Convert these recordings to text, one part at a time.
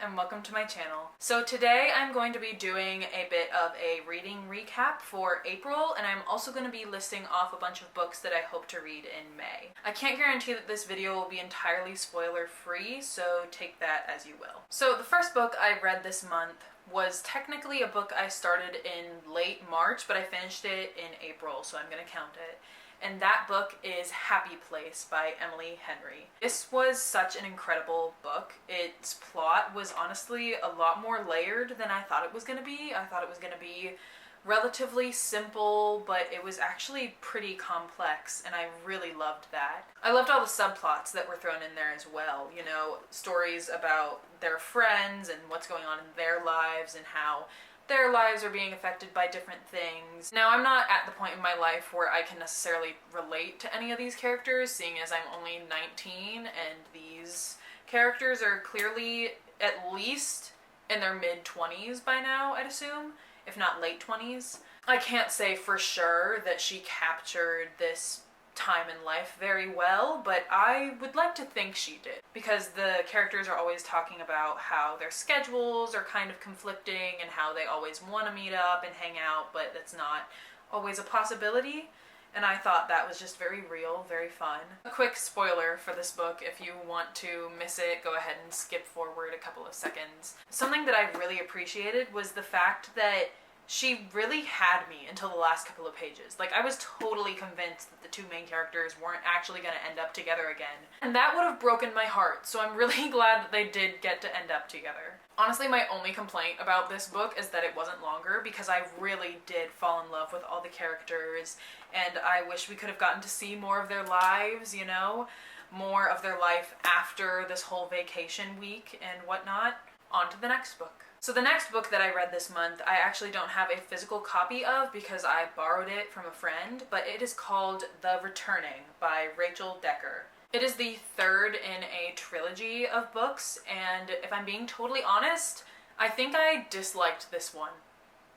and welcome to my channel. So today I'm going to be doing a bit of a reading recap for April, and I'm also going to be listing off a bunch of books that I hope to read in May. I can't guarantee that this video will be entirely spoiler free, so take that as you will. So the first book I read this month was technically a book I started in late March, but I finished it in April, so I'm going to count it. And that book is Happy Place by Emily Henry. This was such an incredible book. Its plot was honestly a lot more layered than I thought it was going to be. I thought it was going to be relatively simple, but it was actually pretty complex, and I really loved that. I loved all the subplots that were thrown in there as well. You know, stories about their friends and what's going on in their lives and how their lives are being affected by different things. Now, I'm not at the point in my life where I can necessarily relate to any of these characters, seeing as I'm only 19 and these characters are clearly at least in their mid-20s by now, I'd assume, if not late 20s. I can't say for sure that she captured this time in life very well, but I would like to think she did, because the characters are always talking about how their schedules are kind of conflicting and how they always want to meet up and hang out, but that's not always a possibility. And I thought that was just very real, very fun. A quick spoiler for this book: if you want to miss it, go ahead and skip forward a couple of seconds. Something that I really appreciated was the fact that she really had me until the last couple of pages. Like, I was totally convinced that the two main characters weren't actually going to end up together again. And that would have broken my heart, so I'm really glad that they did get to end up together. Honestly, my only complaint about this book is that it wasn't longer, because I really did fall in love with all the characters, and I wish we could have gotten to see more of their lives, you know? More of their life after this whole vacation week and whatnot. On to the next book. So the next book that I read this month, I actually don't have a physical copy of because I borrowed it from a friend, but it is called The Returning by Rachel Decker. It is the third in a trilogy of books, and if I'm being totally honest, I think I disliked this one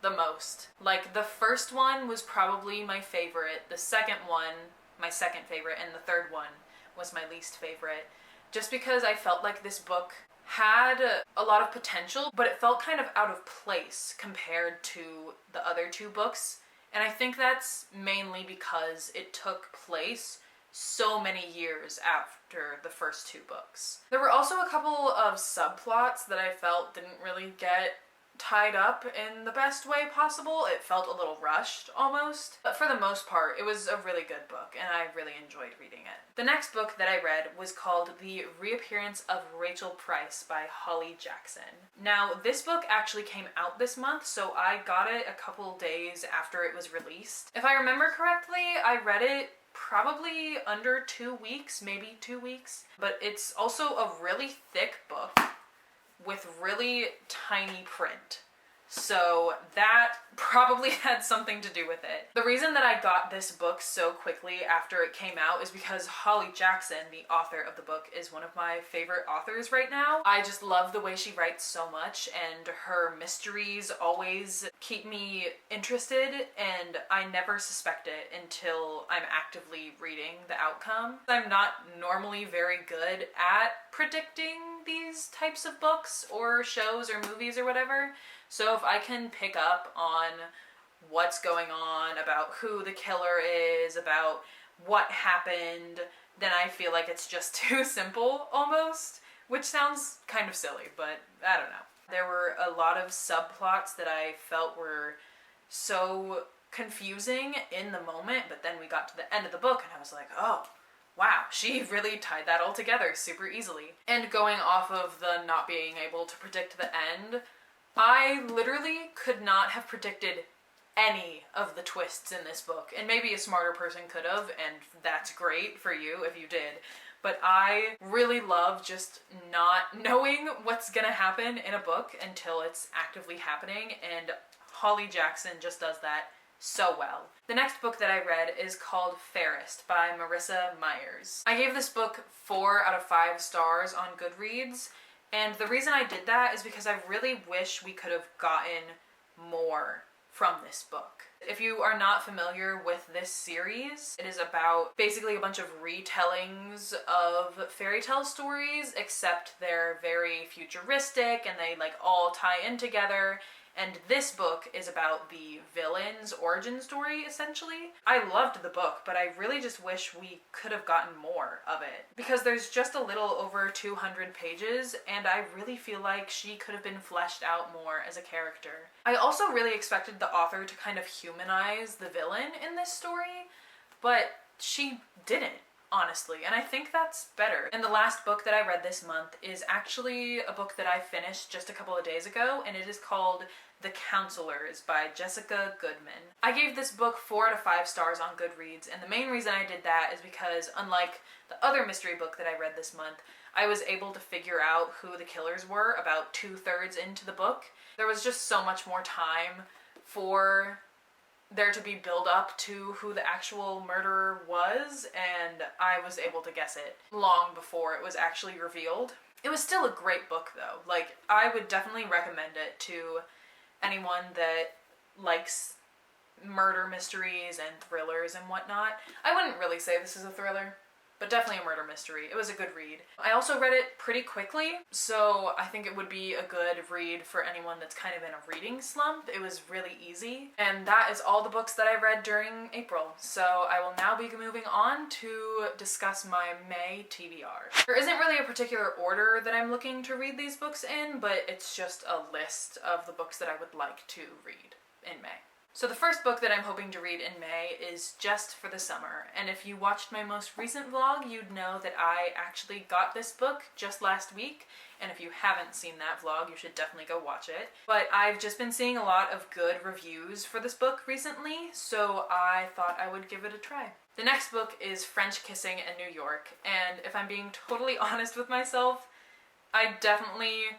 the most. Like, the first one was probably my favorite, the second one, my second favorite, and the third one was my least favorite, just because I felt like this book had a lot of potential, but it felt kind of out of place compared to the other two books. And I think that's mainly because it took place so many years after the first two books. There were also a couple of subplots that I felt didn't really get tied up in the best way possible. It felt a little rushed almost, but for the most part it was a really good book and I really enjoyed reading it. The next book that I read was called The Reappearance of Rachel Price by Holly Jackson. Now, this book actually came out this month, so I got it a couple days after it was released. If I remember correctly, I read it probably under 2 weeks, maybe 2 weeks, but it's also a really thick book with really tiny print. So that probably had something to do with it. The reason that I got this book so quickly after it came out is because Holly Jackson, the author of the book, is one of my favorite authors right now. I just love the way she writes so much, and her mysteries always keep me interested, and I never suspect it until I'm actively reading the outcome. I'm not normally very good at predicting these types of books or shows or movies or whatever. So if I can pick up on what's going on, about who the killer is, about what happened, then I feel like it's just too simple almost, which sounds kind of silly, but I don't know. There were a lot of subplots that I felt were so confusing in the moment, but then we got to the end of the book and I was like, oh, wow, she really tied that all together super easily. And going off of the not being able to predict the end, I literally could not have predicted any of the twists in this book, and maybe a smarter person could have, and that's great for you if you did, but I really love just not knowing what's gonna happen in a book until it's actively happening, and Holly Jackson just does that so well. The next book that I read is called Fairest by Marissa Myers. I gave this book 4 out of 5 stars on Goodreads, and the reason I did that is because I really wish we could have gotten more from this book. If you are not familiar with this series, it is about basically a bunch of retellings of fairy tale stories, except they're very futuristic and they like all tie in together. And this book is about the villain's origin story, essentially. I loved the book, but I really just wish we could have gotten more of it. Because there's just a little over 200 pages, and I really feel like she could have been fleshed out more as a character. I also really expected the author to kind of humanize the villain in this story, but she didn't, honestly, and I think that's better. And the last book that I read this month is actually a book that I finished just a couple of days ago, and it is called The Counselors by Jessica Goodman. I gave this book 4 out of 5 stars on Goodreads, and the main reason I did that is because, unlike the other mystery book that I read this month, I was able to figure out who the killers were about 2/3 into the book. There was just so much more time for there to be build up to who the actual murderer was, and I was able to guess it long before it was actually revealed. It was still a great book though. Like, I would definitely recommend it to anyone that likes murder mysteries and thrillers and whatnot. I wouldn't really say this is a thriller, but definitely a murder mystery. It was a good read. I also read it pretty quickly, so I think it would be a good read for anyone that's kind of in a reading slump. It was really easy. And that is all the books that I read during April. So I will now be moving on to discuss my May TBR. There isn't really a particular order that I'm looking to read these books in, but it's just a list of the books that I would like to read in May. So the first book that I'm hoping to read in May is Just for the Summer, and if you watched my most recent vlog, you'd know that I actually got this book just last week, and if you haven't seen that vlog, you should definitely go watch it. But I've just been seeing a lot of good reviews for this book recently, so I thought I would give it a try. The next book is French Kissing in New York, and if I'm being totally honest with myself, I definitely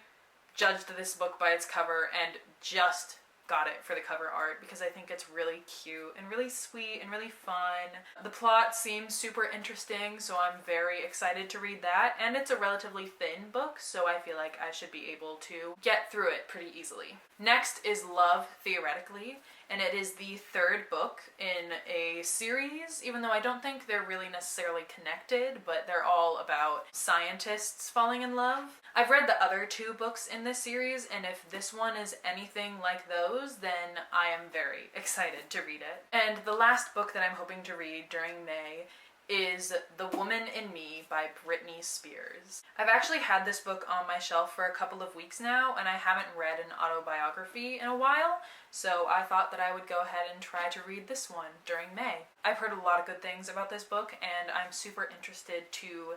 judged this book by its cover and just got it for the cover art because I think it's really cute and really sweet and really fun. The plot seems super interesting, so I'm very excited to read that, and it's a relatively thin book, so I feel like I should be able to get through it pretty easily. Next is Love Theoretically, and it is the 3rd book in a series, even though I don't think they're really necessarily connected, but they're all about scientists falling in love. I've read the other 2 books in this series, and if this one is anything like those, then I am very excited to read it. And the last book that I'm hoping to read during May is The Woman in Me by Britney Spears. I've actually had this book on my shelf for a couple of weeks now, and I haven't read an autobiography in a while, so I thought that I would go ahead and try to read this one during May. I've heard a lot of good things about this book, and I'm super interested to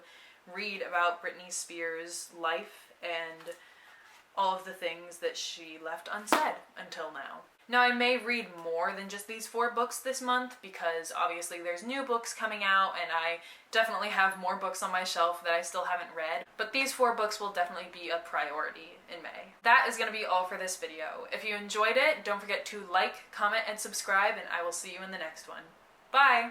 read about Britney Spears' life and all of the things that she left unsaid until now. Now, I may read more than just these 4 books this month because obviously there's new books coming out and I definitely have more books on my shelf that I still haven't read, but these 4 books will definitely be a priority in May. That is going to be all for this video. If you enjoyed it, don't forget to like, comment, and subscribe, and I will see you in the next one. Bye!